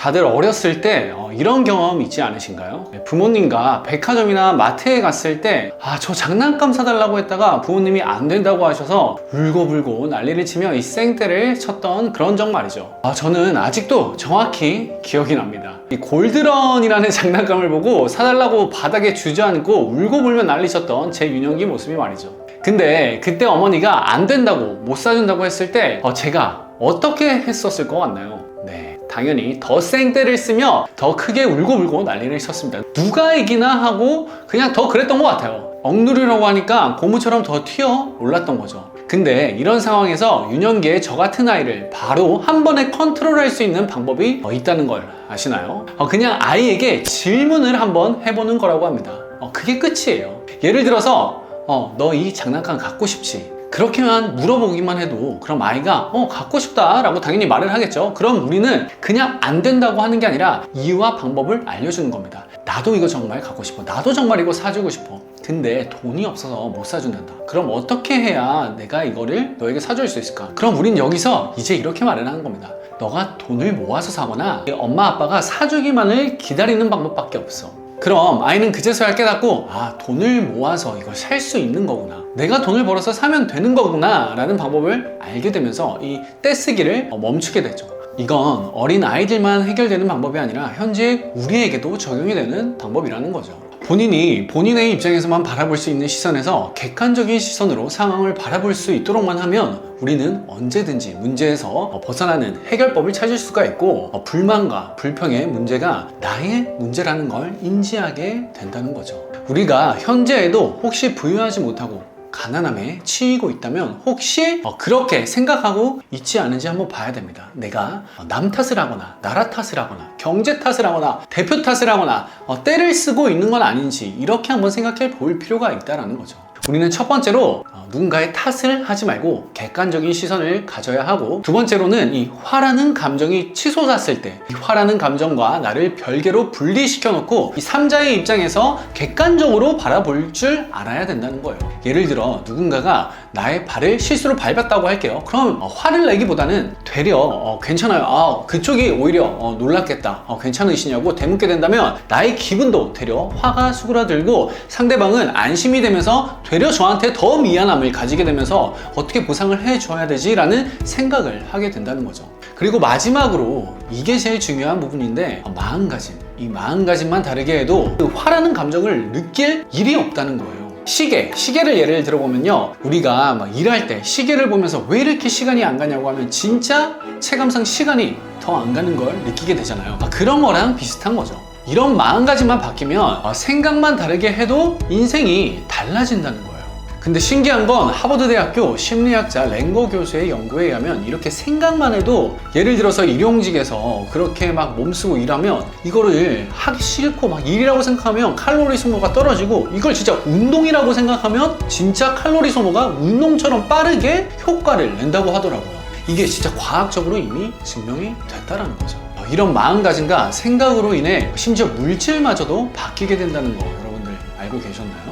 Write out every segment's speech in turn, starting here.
다들 어렸을 때 이런 경험 있지 않으신가요? 부모님과 백화점이나 마트에 갔을 때 저 장난감 사달라고 했다가 부모님이 안 된다고 하셔서 울고불고 난리를 치며 이 생떼를 쳤던 그런 적 말이죠. 저는 아직도 정확히 기억이 납니다. 이 골드런이라는 장난감을 보고 사달라고 바닥에 주저앉고 울고불며 난리쳤던 제 윤영기 모습이 말이죠. 근데 그때 어머니가 안 된다고 못 사준다고 했을 때 제가 어떻게 했었을 것 같나요? 네, 당연히 더 생떼를 쓰며 더 크게 울고불고 난리를 쳤습니다. 누가 이기나 하고 그냥 더 그랬던 것 같아요. 억누르려고 하니까 고무처럼 더 튀어 올랐던 거죠. 근데 이런 상황에서 윤영기의 저 같은 아이를 바로 한 번에 컨트롤할 수 있는 방법이 있다는 걸 아시나요? 그냥 아이에게 질문을 한번 해보는 거라고 합니다. 그게 끝이에요. 예를 들어서 너 이 장난감 갖고 싶지? 그렇게만 물어보기만 해도 그럼 아이가 갖고 싶다 라고 당연히 말을 하겠죠. 그럼 우리는 그냥 안 된다고 하는 게 아니라 이유와 방법을 알려주는 겁니다. 나도 이거 정말 갖고 싶어. 나도 정말 이거 사주고 싶어. 근데 돈이 없어서 못 사준단다. 그럼 어떻게 해야 내가 이거를 너에게 사줄 수 있을까? 그럼 우린 여기서 이제 이렇게 말을 하는 겁니다. 너가 돈을 모아서 사거나 엄마 아빠가 사주기만을 기다리는 방법밖에 없어. 그럼 아이는 그제서야 깨닫고 돈을 모아서 이걸 살 수 있는 거구나, 내가 돈을 벌어서 사면 되는 거구나 라는 방법을 알게 되면서 이 떼쓰기를 멈추게 되죠. 이건 어린 아이들만 해결되는 방법이 아니라 현재 우리에게도 적용이 되는 방법이라는 거죠. 본인이 본인의 입장에서만 바라볼 수 있는 시선에서 객관적인 시선으로 상황을 바라볼 수 있도록만 하면 우리는 언제든지 문제에서 벗어나는 해결법을 찾을 수가 있고 불만과 불평의 문제가 나의 문제라는 걸 인지하게 된다는 거죠. 우리가 현재에도 혹시 부유하지 못하고 가난함에 치이고 있다면 혹시 그렇게 생각하고 있지 않은지 한번 봐야 됩니다. 내가 남 탓을 하거나 나라 탓을 하거나 경제 탓을 하거나 대표 탓을 하거나 떼를 쓰고 있는 건 아닌지 이렇게 한번 생각해 볼 필요가 있다는 거죠. 우리는 첫 번째로 누군가의 탓을 하지 말고 객관적인 시선을 가져야 하고, 두 번째로는 이 화라는 감정이 치솟았을 때 이 화라는 감정과 나를 별개로 분리시켜 놓고 이 3자의 입장에서 객관적으로 바라볼 줄 알아야 된다는 거예요. 예를 들어 누군가가 나의 발을 실수로 밟았다고 할게요. 그럼 화를 내기보다는 되려 괜찮아요, 그쪽이 오히려 놀랐겠다, 괜찮으시냐고 되묻게 된다면 나의 기분도 되려 화가 수그러들고 상대방은 안심이 되면서 되려 저한테 더 미안함을 가지게 되면서 어떻게 보상을 해줘야 되지? 라는 생각을 하게 된다는 거죠. 그리고 마지막으로 이게 제일 중요한 부분인데 마음가짐. 이 마음가짐만 다르게 해도 그 화라는 감정을 느낄 일이 없다는 거예요. 시계를 예를 들어보면요, 우리가 막 일할 때 시계를 보면서 왜 이렇게 시간이 안 가냐고 하면 진짜 체감상 시간이 더 안 가는 걸 느끼게 되잖아요. 그런 거랑 비슷한 거죠. 이런 마음가짐만 바뀌면 생각만 다르게 해도 인생이 달라진다는 거예요. 근데 신기한 건 하버드 대학교 심리학자 랭거 교수의 연구에 의하면 이렇게 생각만 해도, 예를 들어서 일용직에서 그렇게 막 몸쓰고 일하면 이거를 하기 싫고 막 일이라고 생각하면 칼로리 소모가 떨어지고, 이걸 진짜 운동이라고 생각하면 진짜 칼로리 소모가 운동처럼 빠르게 효과를 낸다고 하더라고요. 이게 진짜 과학적으로 이미 증명이 됐다는 거죠. 이런 마음가짐과 생각으로 인해 심지어 물질마저도 바뀌게 된다는 거 여러분들 알고 계셨나요?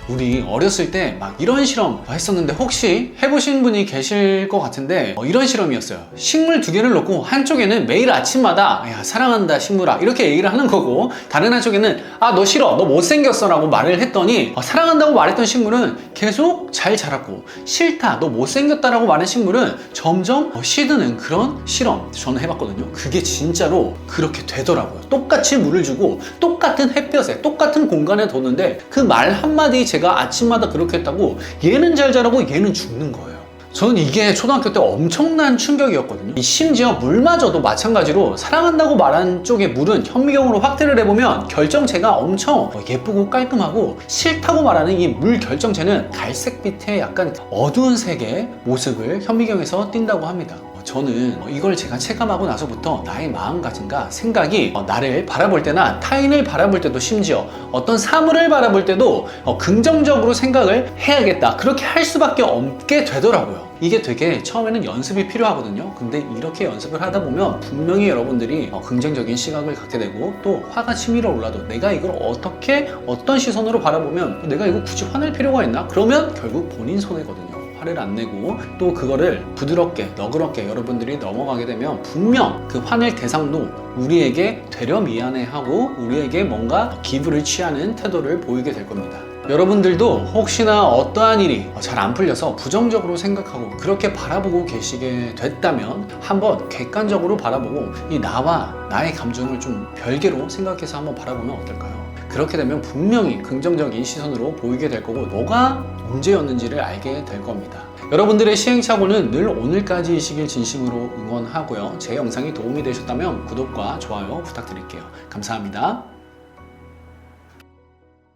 우리 어렸을 때 막 이런 실험 했었는데 혹시 해보신 분이 계실 것 같은데 이런 실험이었어요. 식물 2개를 놓고 한쪽에는 매일 아침마다 야 사랑한다 식물아 이렇게 얘기를 하는 거고, 다른 한쪽에는 너 싫어 너 못생겼어 라고 말을 했더니 사랑한다고 말했던 식물은 계속 잘 자랐고, 싫다 너 못생겼다 라고 말한 식물은 점점 시드는 그런 실험 저는 해봤거든요. 그게 진짜로 그렇게 되더라고요. 똑같이 물을 주고 똑같은 햇볕에 똑같은 공간에 뒀는데 그 말 한마디 제가 아침마다 그렇게 했다고 얘는 잘 자라고 얘는 죽는 거예요. 저는 이게 초등학교 때 엄청난 충격이었거든요. 심지어 물마저도 마찬가지로 사랑한다고 말한 쪽의 물은 현미경으로 확대를 해보면 결정체가 엄청 예쁘고 깔끔하고, 싫다고 말하는 이 물 결정체는 갈색빛의 약간 어두운 색의 모습을 현미경에서 띈다고 합니다. 저는 이걸 제가 체감하고 나서부터 나의 마음가짐과 생각이 나를 바라볼 때나 타인을 바라볼 때도, 심지어 어떤 사물을 바라볼 때도 긍정적으로 생각을 해야겠다, 그렇게 할 수밖에 없게 되더라고요. 이게 되게 처음에는 연습이 필요하거든요. 근데 이렇게 연습을 하다 보면 분명히 여러분들이 긍정적인 시각을 갖게 되고, 또 화가 치밀어 올라도 내가 이걸 어떻게 어떤 시선으로 바라보면 내가 이거 굳이 화낼 필요가 있나? 그러면 결국 본인 손해거든요. 화를 안 내고 또 그거를 부드럽게 너그럽게 여러분들이 넘어가게 되면 분명 그 화낼 대상도 우리에게 되려 미안해하고 우리에게 뭔가 기부를 취하는 태도를 보이게 될 겁니다. 여러분들도 혹시나 어떠한 일이 잘 안 풀려서 부정적으로 생각하고 그렇게 바라보고 계시게 됐다면 한번 객관적으로 바라보고 이 나와 나의 감정을 좀 별개로 생각해서 한번 바라보면 어떨까요? 그렇게 되면 분명히 긍정적인 시선으로 보이게 될 거고 뭐가 문제였는지를 알게 될 겁니다. 여러분들의 시행착오는 늘 오늘까지이시길 진심으로 응원하고요. 제 영상이 도움이 되셨다면 구독과 좋아요 부탁드릴게요. 감사합니다.